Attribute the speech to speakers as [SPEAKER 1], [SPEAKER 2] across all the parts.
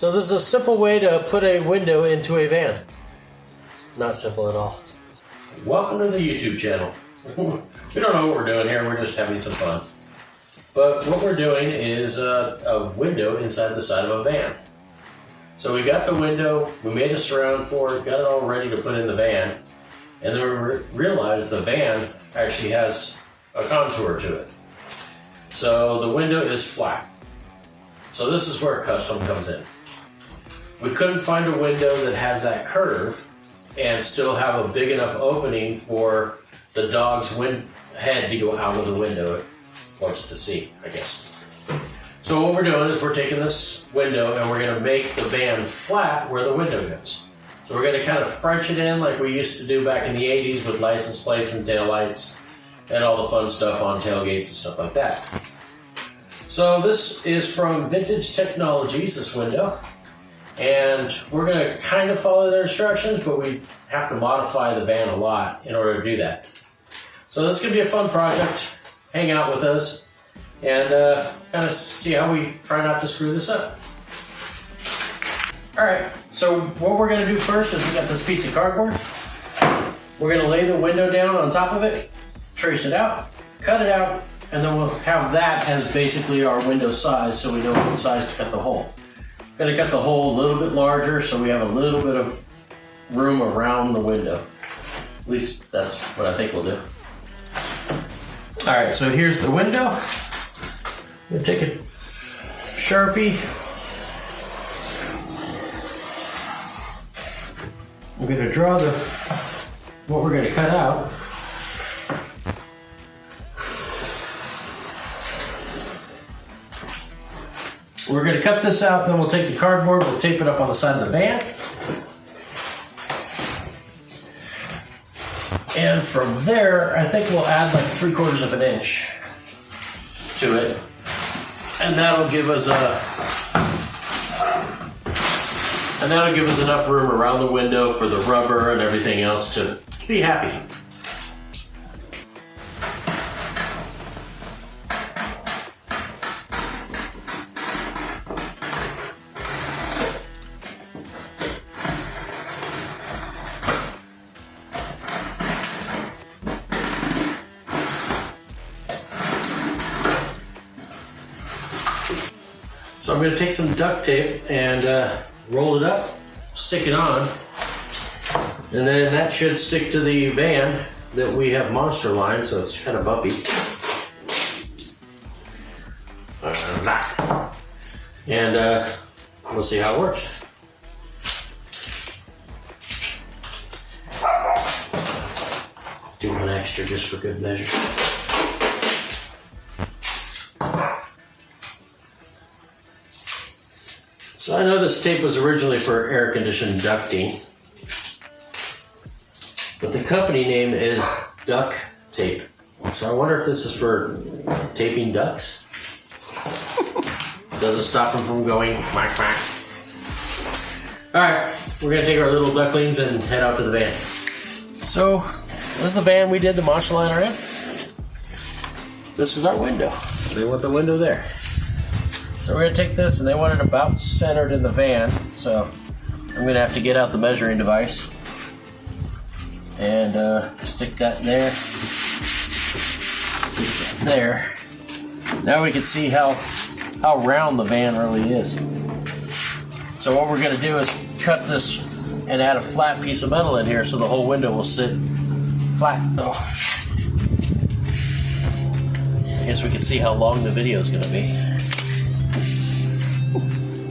[SPEAKER 1] So this is a simple way to put a window into a van. Not simple at all. Welcome to the YouTube channel. We don't know what we're doing here, we're just having some fun. But what we're doing is a window inside the side of a van. So we got the window, we made a surround for it, got it all ready to put in the van, and then we realized the van actually has a contour to it. So the window is flat. So this is where custom comes in. We couldn't find a window that has that curve and still have a big enough opening for the dog's head to go out of the window it wants to see, I guess. So what we're doing is we're taking this window and we're going to make the van flat where the window goes. So we're going to kind of French it in like we used to do back in the 80s with license plates and taillights and all the fun stuff on tailgates and stuff like that. So this is from Vintage Technologies, this window. And we're going to kind of follow their instructions, but we have to modify the van a lot in order to do that. So this is going to be a fun project. Hang out with us and kind of see how we try not to screw this up. Alright, so what we're going to do first is we got this piece of cardboard. We're going to lay the window down on top of it, trace it out, cut it out, and then we'll have that as basically our window size so we know what size to cut the hole. Going to cut the hole a little bit larger so we have a little bit of room around the window. At least that's what I think we'll do. Alright, so here's the window. I'm going to take a Sharpie. I'm going to draw what we're going to cut out. We're going to cut this out, then we'll take the cardboard, we'll tape it up on the side of the van. And from there, I think we'll add like 3/4 of an inch to it. And that'll give us enough room around the window for the rubber and everything else to be happy. So I'm going to take some duct tape and roll it up, stick it on, and then that should stick to the van that we have monster lined, so it's kind of bumpy. And we'll see how it works. Do one extra just for good measure. So I know this tape was originally for air-conditioned ducting, but the company name is Duck Tape. So I wonder if this is for taping ducks. Does it stop them from going quack quack? Alright, we're going to take our little ducklings and head out to the van. So this is the van we did the monster liner in. This is our window. They want the window there. So we're going to take this, and they want it about centered in the van, so I'm going to have to get out the measuring device and stick that there, stick that there. Now we can see how round the van really is. So what we're going to do is cut this and add a flat piece of metal in here so the whole window will sit flat. So I guess we can see how long the video is going to be.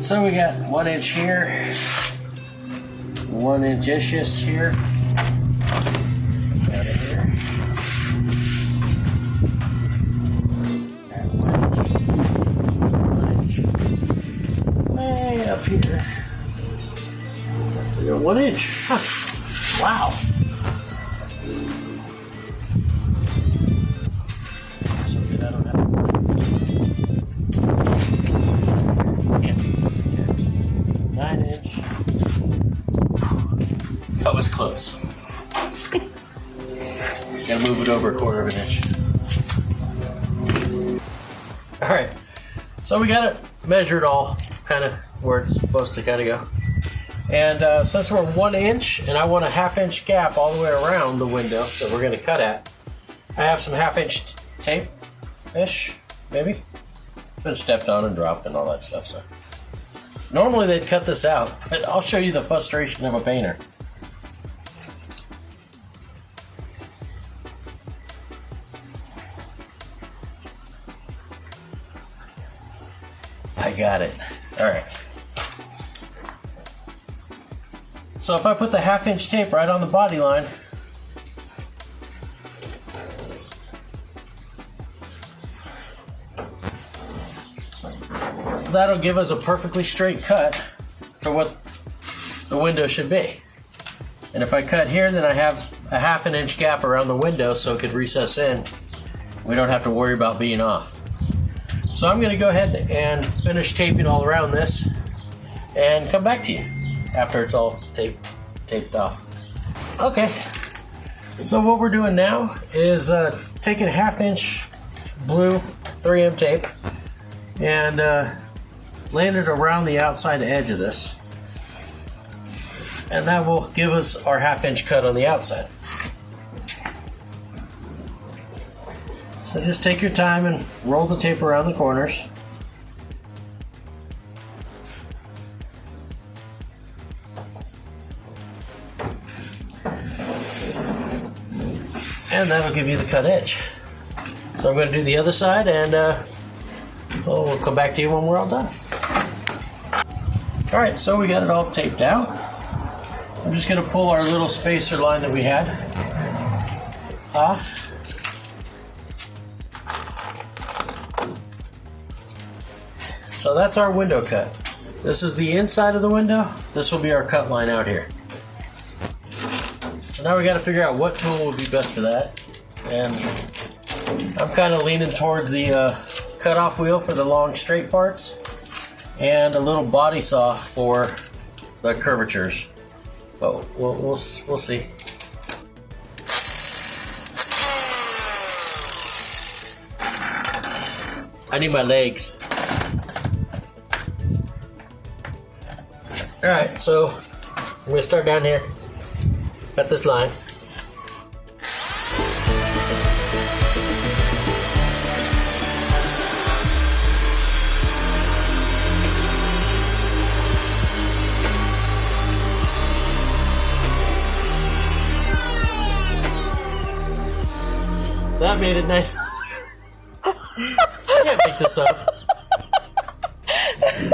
[SPEAKER 1] So we got 1 inch here, 1 inch-ish here, out of here, and 1 inch, way up here. We got 1 inch. Huh. Wow. So good, I don't have 9 inch. That was close. Gotta move it over 1/4 of an inch. Alright, so we got it measured all kind of where it's supposed to kind of go. And since we're 1 inch and I want a 1/2 inch gap all the way around the window that we're going to cut at, I have some 1/2 inch tape-ish, maybe. Been stepped on and dropped and all that stuff. So normally they'd cut this out, but I'll show you the frustration of a painter. I got it. All right. So if I put the 1/2 inch tape right on the body line, that'll give us a perfectly straight cut for what the window should be. And if I cut here, then I have a 1/2 inch gap around the window so it could recess in. We don't have to worry about being off. So I'm going to go ahead and finish taping all around this and come back to you after it's all taped off. Okay, so what we're doing now is taking a 1/2 inch blue 3M tape and laying it around the outside edge of this, and that will give us our 1/2 inch cut on the outside. So just take your time and roll the tape around the corners. And that'll give you the cut edge. So I'm going to do the other side, and we'll come back to you when we're all done. Alright, so we got it all taped out. I'm just going to pull our little spacer line that we had off. So that's our window cut. This is the inside of the window. This will be our cut line out here. So now we got to figure out what tool would be best for that. And I'm kind of leaning towards the cutoff wheel for the long straight parts and a little body saw for the curvatures. But we'll see. I need my legs. Alright, so I'm going to start down here. Cut this line. That made it nice. You can't make this up.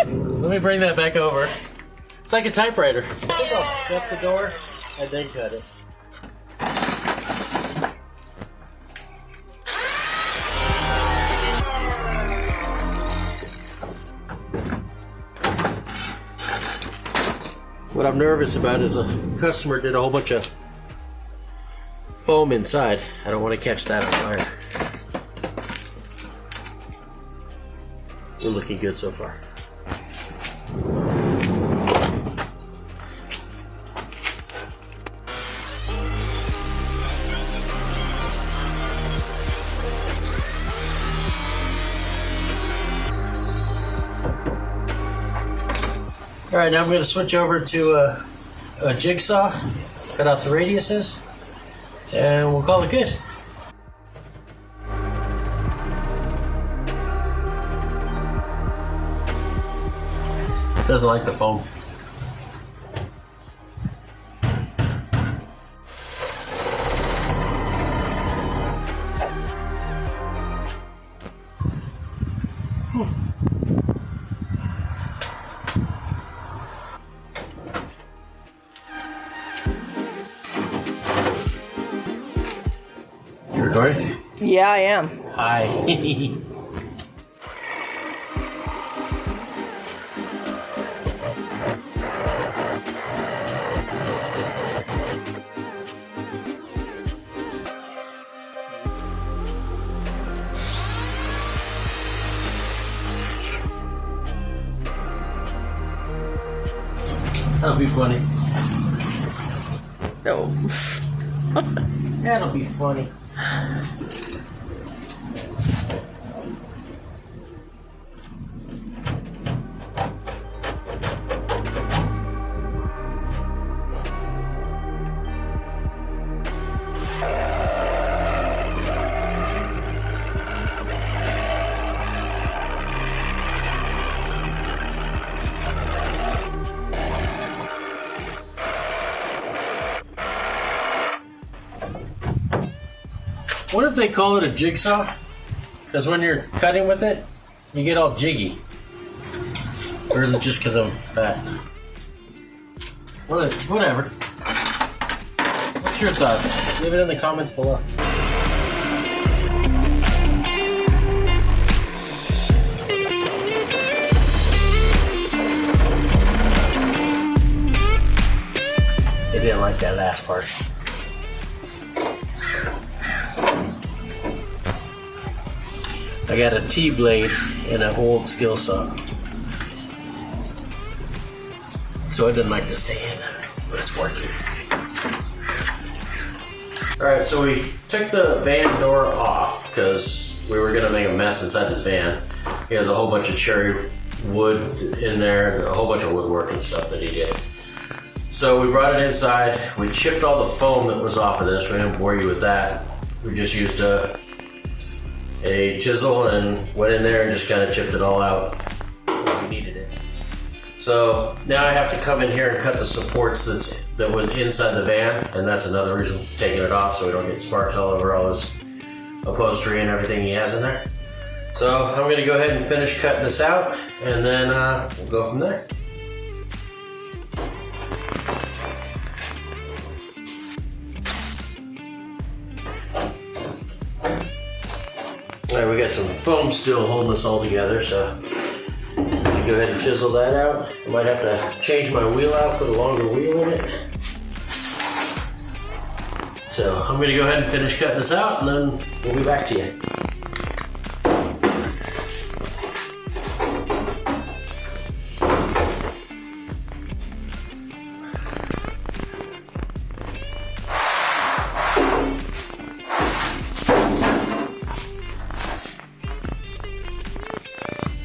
[SPEAKER 1] Let me bring that back over. It's like a typewriter. Shut the door and then cut it. What I'm nervous about is a customer did a whole bunch of foam inside. I don't want to catch that on fire. We're looking good so far. Alright, now I'm going to switch over to a jigsaw, cut out the radiuses, and we'll call it good. Doesn't like the foam. You recording?
[SPEAKER 2] Yeah, I am.
[SPEAKER 1] Hi. That'll be funny.
[SPEAKER 2] No.
[SPEAKER 1] That'll be funny. What if they call it a jigsaw? Because when you're cutting with it, you get all jiggy. Or is it just because I'm fat? Whatever. What's your thoughts? Leave it in the comments below. They didn't like that last part. I got a T-blade and an old skill saw. So it didn't like to stay in, but it's working. Alright, so we took the van door off because we were gonna make a mess inside this van. He has a whole bunch of cherry wood in there, a whole bunch of woodwork and stuff that he did. So we brought it inside, we chipped all the foam that was off of this. We didn't bore you with that. We just used a chisel and went in there and just kind of chipped it all out where we needed it. So now I have to come in here and cut the supports that was inside the van, and that's another reason taking it off so we don't get sparks all over all his upholstery and everything he has in there. So I'm going to go ahead and finish cutting this out, and then we'll go from there. Alright, we got some foam still holding us all together, so I'm gonna go ahead and chisel that out. I might have to change my wheel out, put a longer wheel in it. So I'm gonna go ahead and finish cutting this out, and then we'll be back to you.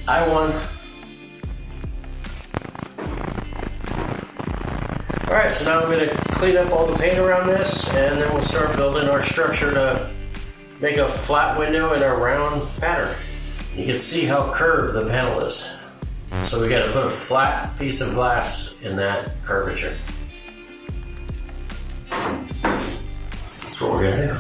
[SPEAKER 1] I won. Alright, so now I'm going to clean up all the paint around this, and then we'll start building our structure to make a flat window in a round pattern. You can see how curved the panel is. So we got to put a flat piece of glass in that curvature. That's what we're going to do.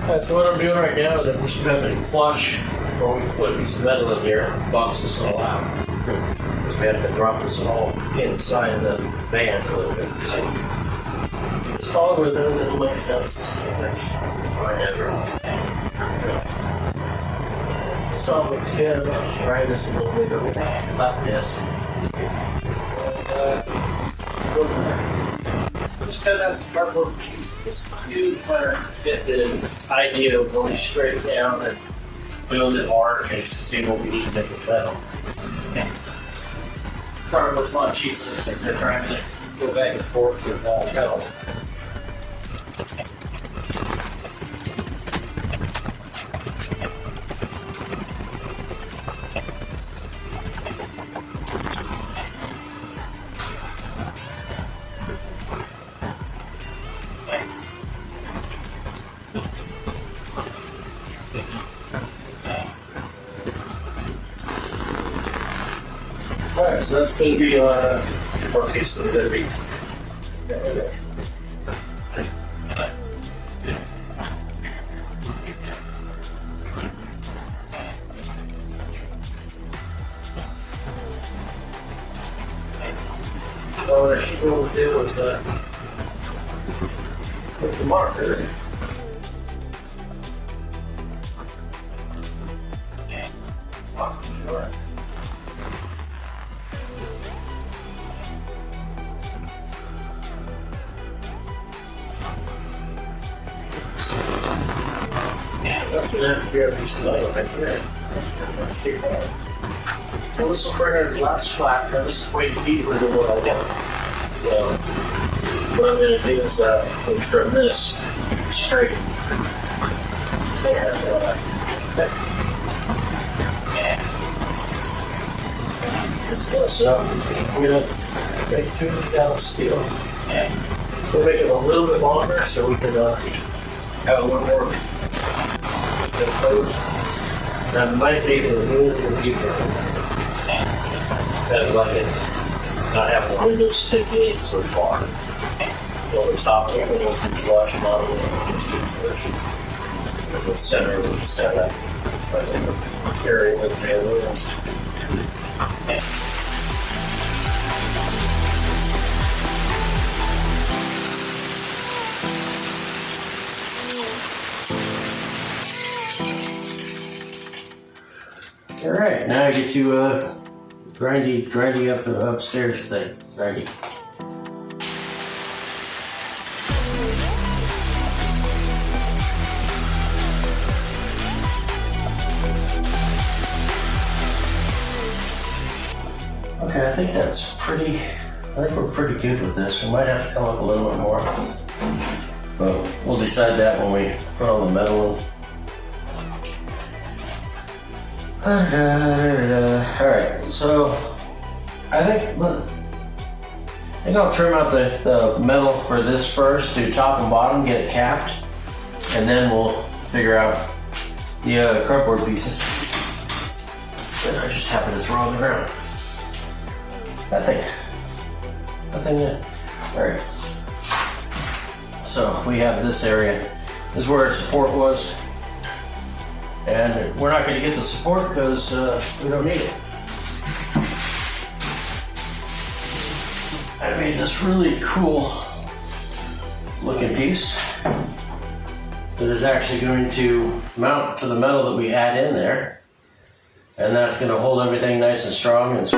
[SPEAKER 1] Alright, so what I'm doing right now is I'm just cutting flush, or we can put a piece of metal in here and box this all out. Because we have to drop this all inside the van a little bit. So just follow with those, it'll make sense. This all looks good. I'm going to try this a little bit over flat this. Go from there. Just cut out some cardboard pieces to fit the idea of going straight down and build it hard and see what we need to make it metal. Cardboard's a lot cheaper than they're trying to go back and forth with metal. Alright, so that's going to be one piece that we're going to be. Well, what I should be able to do is put the marker. Alright. That's going to have to be a piece of metal right there. So this will bring our glass flat. Now this is way deeper than what I want. So what I'm going to do is trim this straight. So I'm going to make two of these out of steel. We'll make it a little bit longer so we can have a little more close. Now I might make it a little deeper. That way not have the windows sticking in so far. Well, the top two windows can flush, bottom windows can flush. And the center will just have that area with the windows. All right, now I get to grindy up upstairs thing. Grindy. Okay, I think we're pretty good with this. We might have to come up a little bit more, but we'll decide that when we put all the metal in. Alright, so I think I'll trim out the metal for this first, do top and bottom, get it capped, and then we'll figure out the cardboard pieces that I just happened to throw on the ground. That thing there. Alright. So we have this area. This is where our support was. And we're not going to get the support because we don't need it. I made this really cool looking piece that is actually going to mount to the metal that we had in there. And that's going to hold everything nice and strong and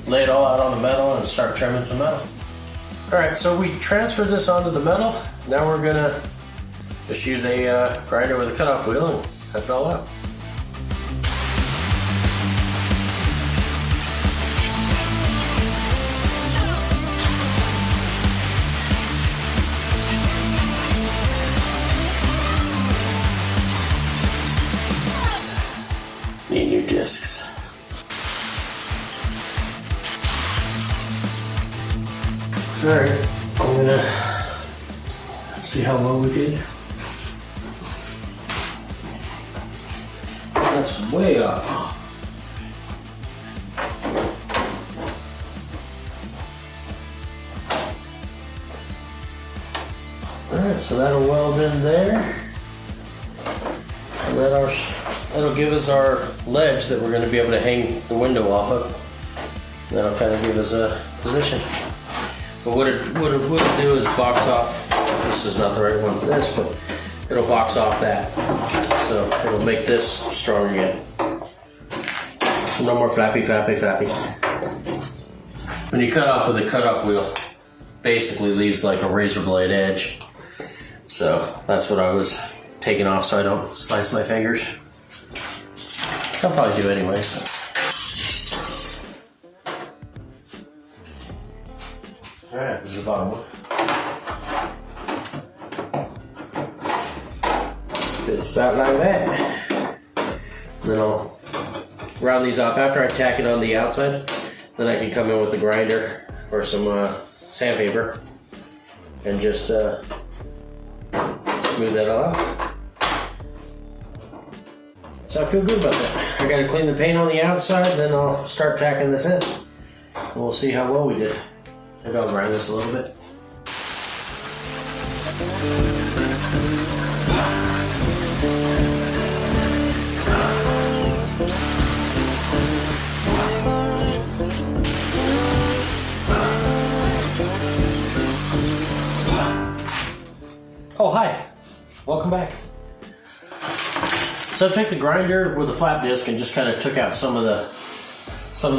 [SPEAKER 1] lay it all out on the metal and start trimming some metal. All right, so we transferred this onto the metal. Now we're gonna just use a grinder with a cutoff wheel and cut it all out. Alright, I'm gonna see how well we did. That's way up. Alright, so that'll weld in there. And that'll give us our ledge that we're going to be able to hang the window off of. That'll kind of give us a position. But what it'll do is box off. This is not the right one for this, but it'll box off that. So it'll make this strong again. So no more flappy. When you cut off with a cut-off wheel, basically leaves like a razor blade edge. So that's what I was taking off so I don't slice my fingers. I'll probably do anyways. Alright, this is the bottom one. Fits about like that. And then I'll round these off. After I tack it on the outside, then I can come in with the grinder or some sandpaper and just smooth that off. So I feel good about that. I gotta clean the paint on the outside, then I'll start tacking this in. And we'll see how well we did. Maybe I'll grind this a little bit. Oh, hi. Welcome back. So I took the grinder with a flat disc and just kind of took out some of the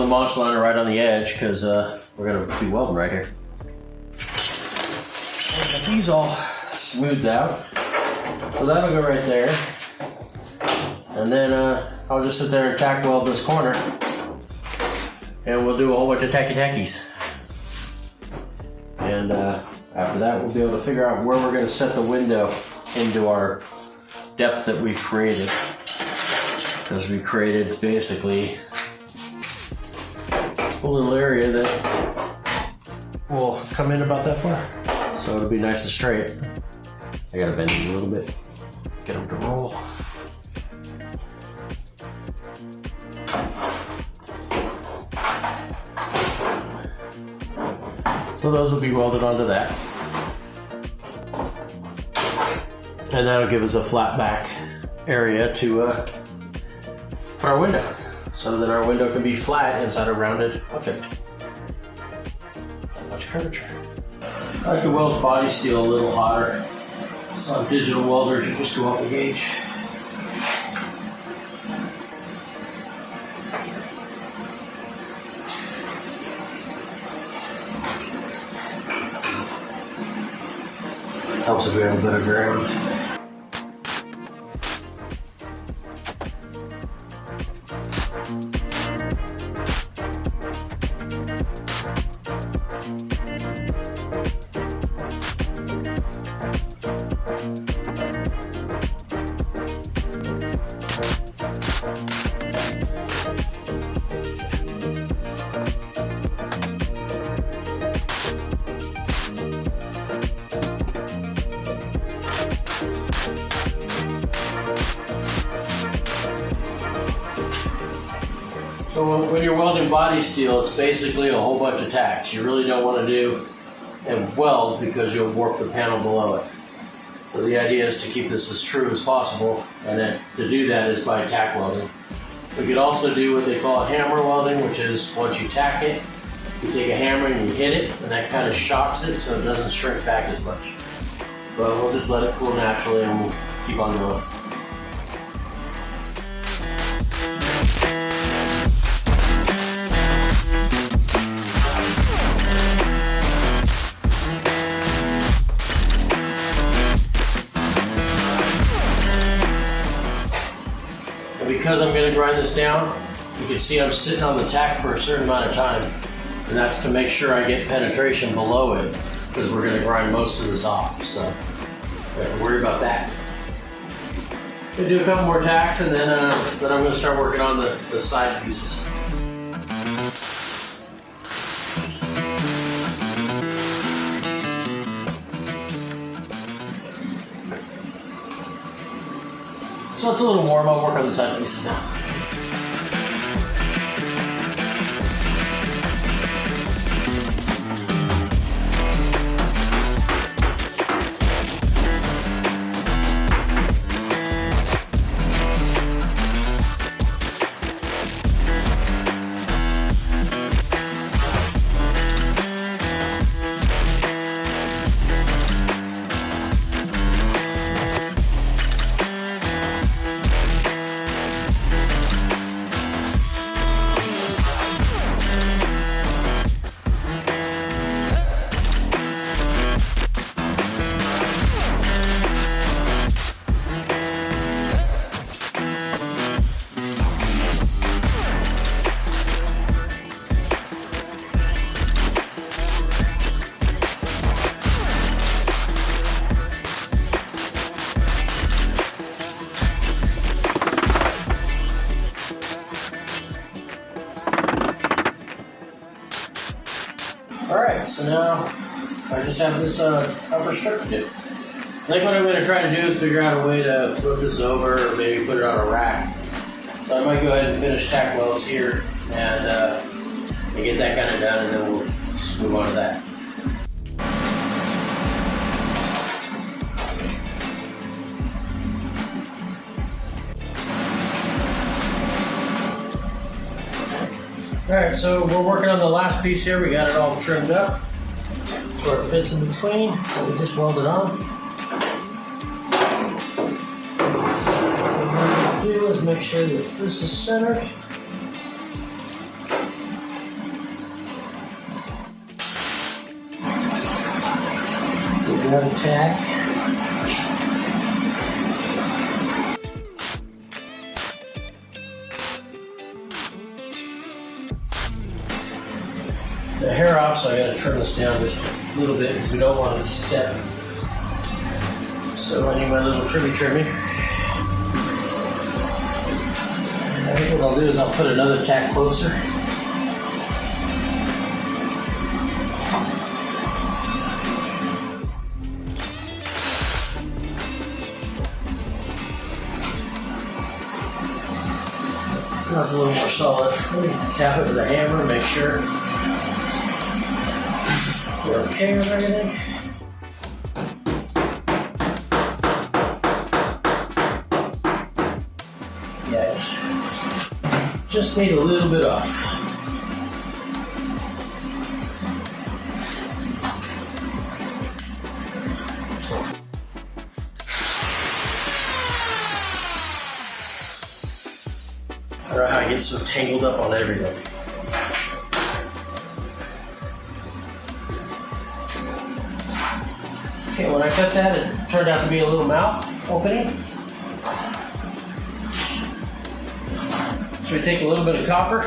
[SPEAKER 1] moss liner right on the edge because we're going to be welding right here. Got these all smoothed out. So that'll go right there. And then I'll just sit there and tack weld this corner. And we'll do a whole bunch of tacky-tackies. And after that, we'll be able to figure out where we're going to set the window into our depth that we've created. Because we created basically a little area that will come in about that far. So it'll be nice and straight. I gotta bend it a little bit, get them to roll. So those will be welded onto that. And that'll give us a flat back area to put our window. So that our window can be flat inside a rounded object. Not much curvature. I like to weld body steel a little hotter. So on digital welders, you just go up the gauge. Helps if we have a bit of ground. So when you're welding body steel, it's basically a whole bunch of tacks. You really don't want to do and weld because you'll warp the panel below it. So the idea is to keep this as true as possible, and then to do that is by tack welding. We could also do what they call hammer welding, which is once you tack it, you take a hammer and you hit it, and that kind of shocks it so it doesn't shrink back as much. But we'll just let it cool naturally and we'll keep on going. Because I'm going to grind this down, you can see I'm sitting on the tack for a certain amount of time, and that's to make sure I get penetration below it, because we're going to grind most of this off, so I don't have to worry about that. I'm going to do a couple more tacks, and then I'm going to start working on the side pieces. So it's a little warm. I'll work on the side pieces now. Alright, so now I just have this upper strip to do. I think what I'm going to try to do is figure out a way to flip this over or maybe put it on a rack. So I might go ahead and finish tack welds here and get that kind of done, and then we'll just move on to that. Alright, so we're working on the last piece here. We got it all trimmed up where it fits in between. So we just weld it on. What we're going to do is make sure that this is centered. We got a tack. The hair off, so I got to trim this down just a little bit because we don't want it to step. So I need my little trimmy. And I think what I'll do is I'll put another tack closer. That's a little more solid. Let me tap it with a hammer and make sure we're okay with everything. Yeah, just need a little bit off. I don't know how I get so tangled up on everything. Okay, when I cut that, it turned out to be a little mouth opening. So we take a little bit of copper.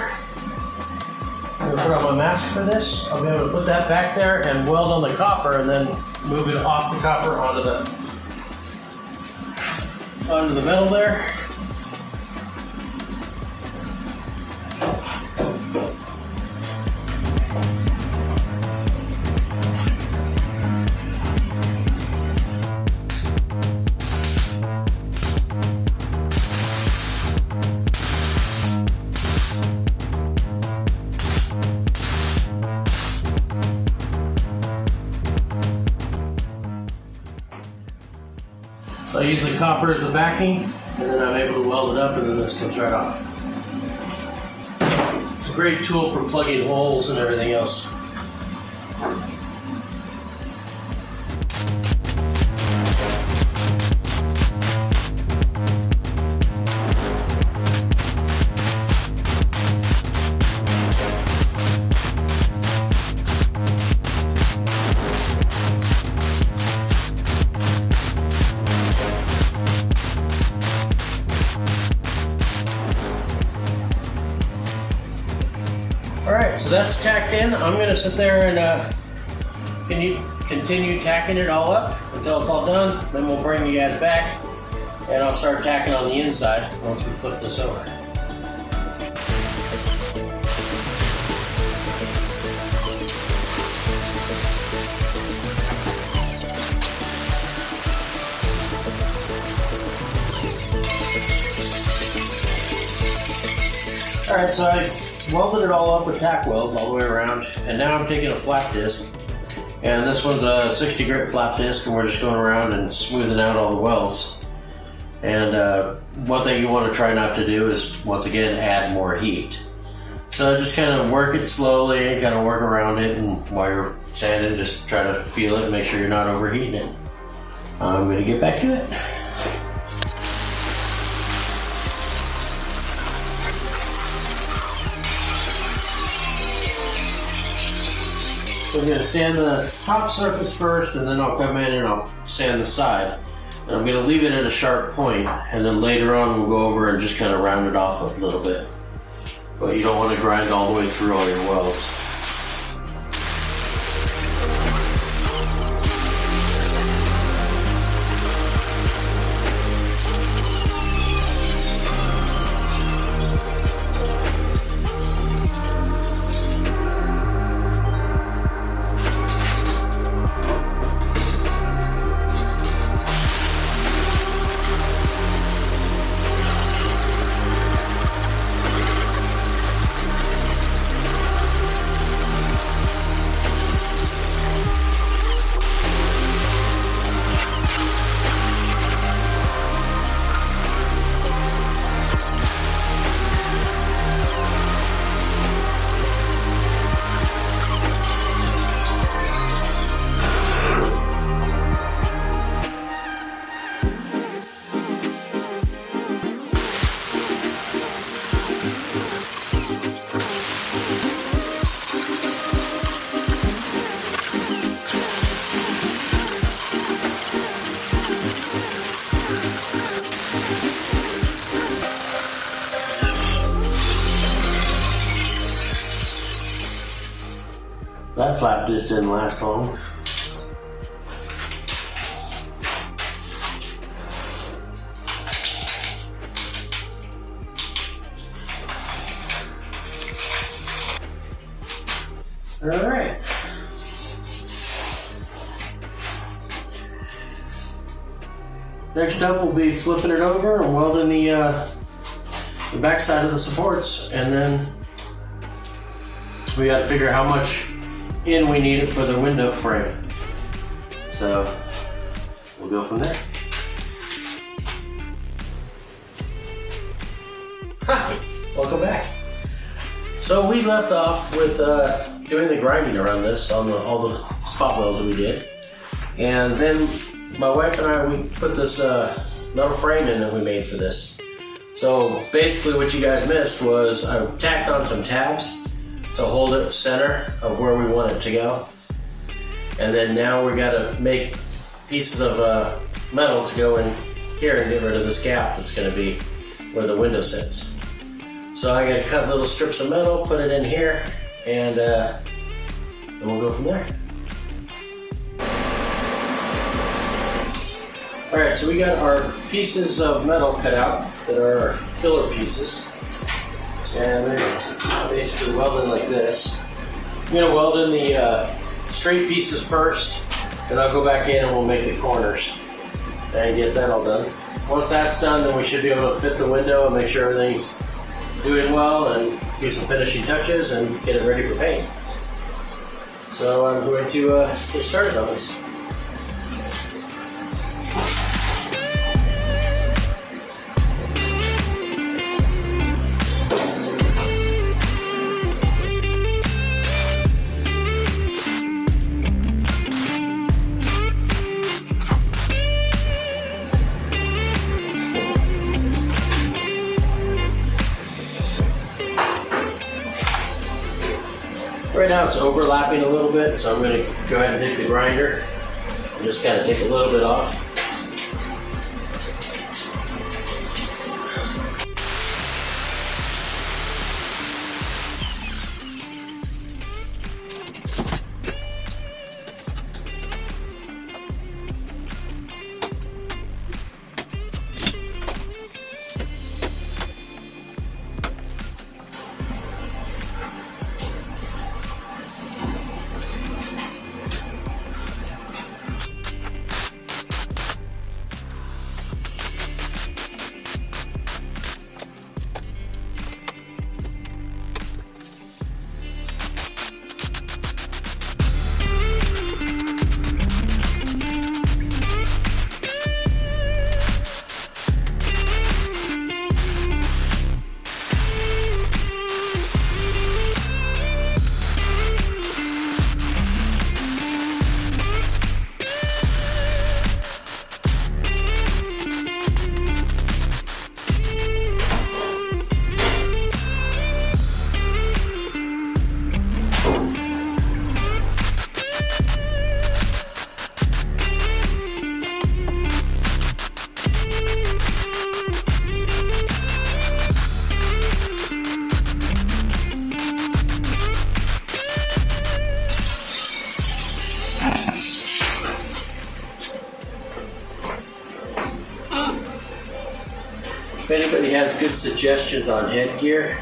[SPEAKER 1] I'm gonna put on my mask for this. I'll be able to put that back there and weld on the copper, and then move it off the copper onto the metal there. So I use the copper as the backing, and then I'm able to weld it up, and then this comes right off. It's a great tool for plugging holes and everything else. Alright, so that's tacked in. I'm going to sit there and continue tacking it all up until it's all done. Then we'll bring you guys back and I'll start tacking on the inside once we flip this over. Alright, so I welded it all up with tack welds all the way around, and now I'm taking a flap disc, and this one's a 60 grit flap disc, and we're just going around and smoothing out all the welds. And one thing you want to try not to do is, once again, add more heat. So just kind of work it slowly and kind of work around it, and while you're sanding, just try to feel it and make sure you're not overheating it. I'm going to get back to it. So I'm going to sand the top surface first, and then I'll come in and I'll sand the side. And I'm going to leave it at a sharp point, and then later on we'll go over and just kind of round it off a little bit. But you don't want to grind all the way through all your welds. That flap disc didn't last long. All right. Next up, we'll be flipping it over and welding the back side of the supports, and then we got to figure how much in we need it for the window frame. So we'll go from there. Hi, welcome back. So we left off with doing the grinding around this on all the spot welds we did, and then my wife and I, we put this metal frame in that we made for this. So basically what you guys missed was I tacked on some tabs to hold it center of where we want it to go. And then now we gotta make pieces of metal to go in here and get rid of this gap that's gonna be where the window sits. So I gotta cut little strips of metal, put it in here, and then we'll go from there. All right, so we got our pieces of metal cut out that are our filler pieces. And they're basically welded like this. I'm gonna weld in the straight pieces first, then I'll go back in and we'll make the corners and get that all done. Once that's done, then we should be able to fit the window and make sure everything's doing well and do some finishing touches and get it ready for paint. So I'm going to get started on this. Right now it's overlapping a little bit, so I'm going to go ahead and take the grinder and just kind of take a little bit off. If anybody has good suggestions on headgear,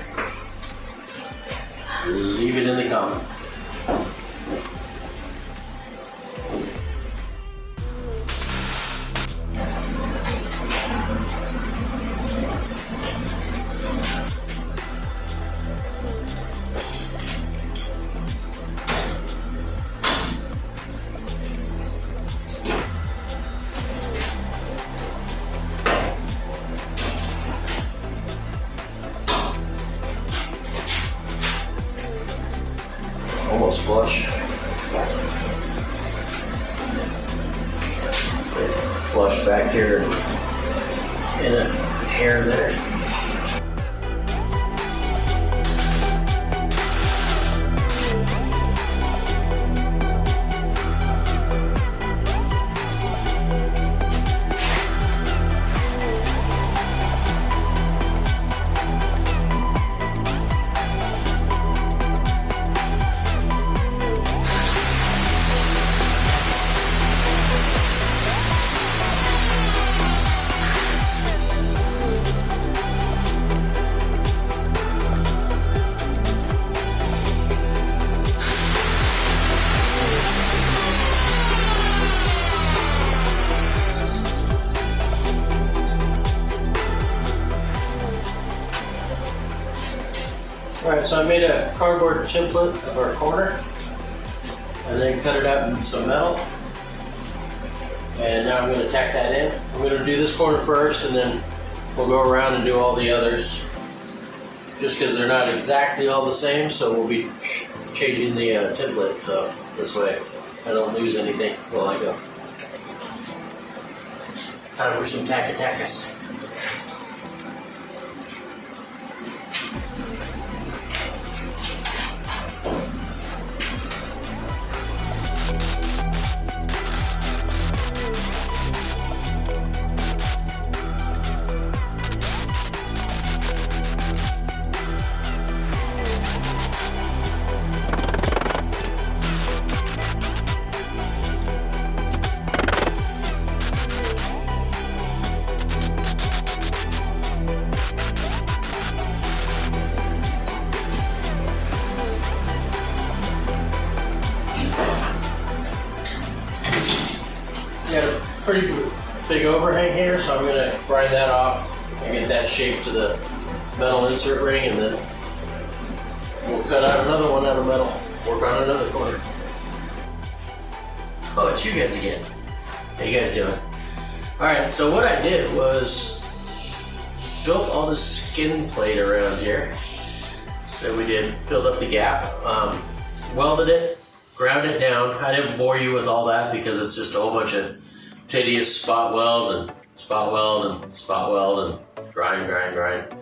[SPEAKER 1] leave it in the comments. Almost flush. Flush back here and a hair there. Alright, so I made a cardboard template of our corner and then cut it out in some metal. And now I'm going to tack that in. I'm going to do this corner first and then we'll go around and do all the others. Just because they're not exactly all the same, so we'll be changing the template so this way I don't lose anything while I go. Time for some tack-a-tackas. Got a pretty big overhang here, so I'm going to grind that off and get that shape to the metal insert ring, and then we'll cut out another one out of metal, work on another corner. Oh, it's you guys again. How you guys doing? Alright, so what I did was built all the skin plate around here that we did, filled up the gap, welded it, ground it down. I didn't bore you with all that because it's just a whole bunch of tedious spot weld and spot weld and spot weld and grind.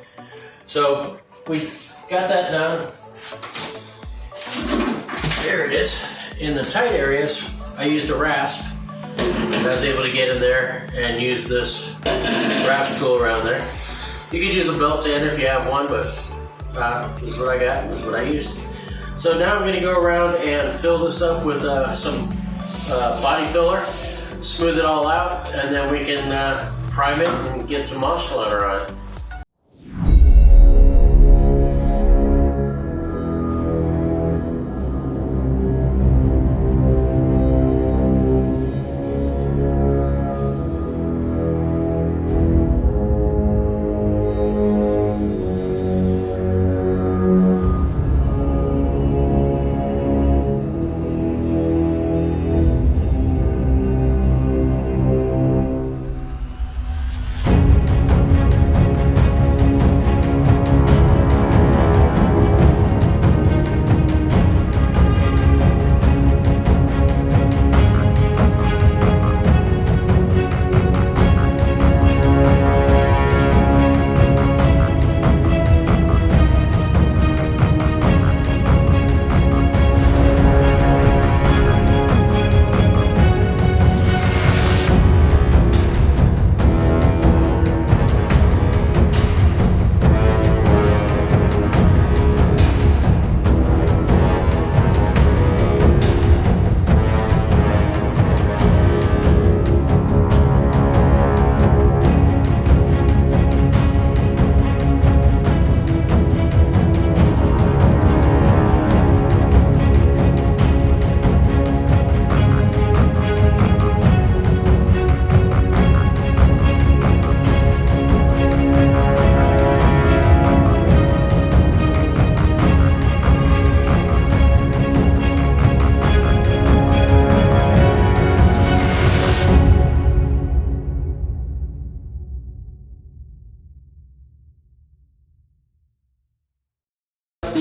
[SPEAKER 1] So we got that done. There it is. In the tight areas, I used a rasp. I was able to get in there and use this rasp tool around there. You could use a belt sander if you have one, but this is what I got, this is what I used. So now I'm going to go around and fill this up with some body filler, smooth it all out, and then we can prime it and get some moisture on it.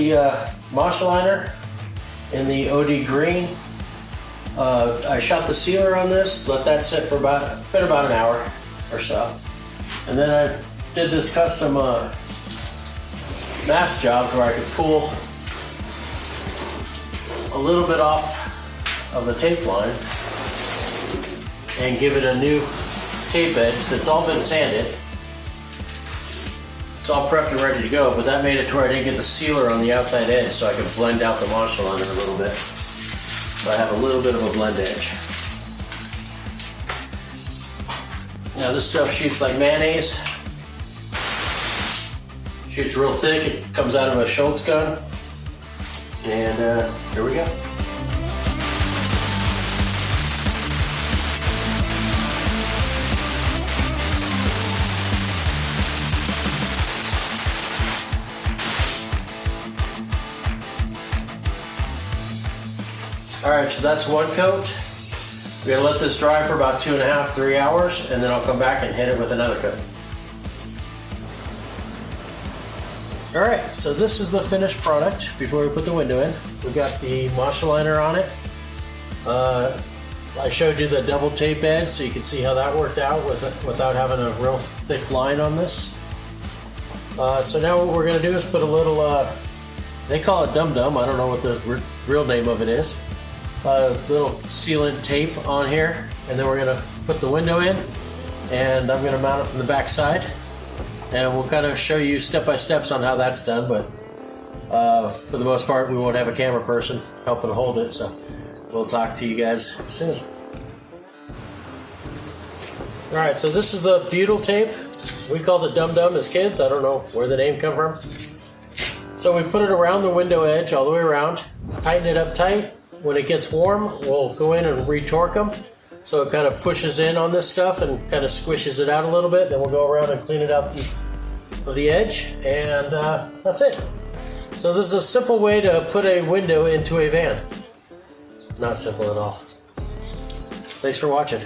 [SPEAKER 1] the washer liner in the OD green. I shot the sealer on this, let that sit for about an hour or so. And then I did this custom mask job where I could pull a little bit off of the tape line and give it a new tape edge that's all been sanded. It's all prepped and ready to go, but that made it to where I didn't get the sealer on the outside edge, so I could blend out the washer liner a little bit. So I have a little bit of a blend edge. Now this stuff shoots like mayonnaise. Shoots real thick, it comes out of a Schultz gun. And here we go. All right, so that's one coat. We're gonna let this dry for about 2.5 to 3 hours, and then I'll come back and hit it with another coat. All right, so this is the finished product before we put the window in. We got the washer liner on it. I showed you the double tape edge, so you can see how that worked out without having a real thick line on this. So now what we're gonna do is put a little, they call it dum-dum, I don't know what the real name of it is. Little sealant tape on here, and then we're gonna put the window in, and I'm gonna mount it from the back side, and we'll kind of show you step-by-steps on how that's done, but for the most part we won't have a camera person helping hold it, so we'll talk to you guys soon. Alright, so this is the butyl tape. We called it dum-dum as kids, I don't know where the name come from. So we put it around the window edge all the way around, tighten it up tight. When it gets warm, we'll go in and re-torque them. So it kind of pushes in on this stuff and kind of squishes it out a little bit. Then we'll go around and clean it up of the edge, and that's it. So this is a simple way to put a window into a van. Not simple at all. Thanks for watching.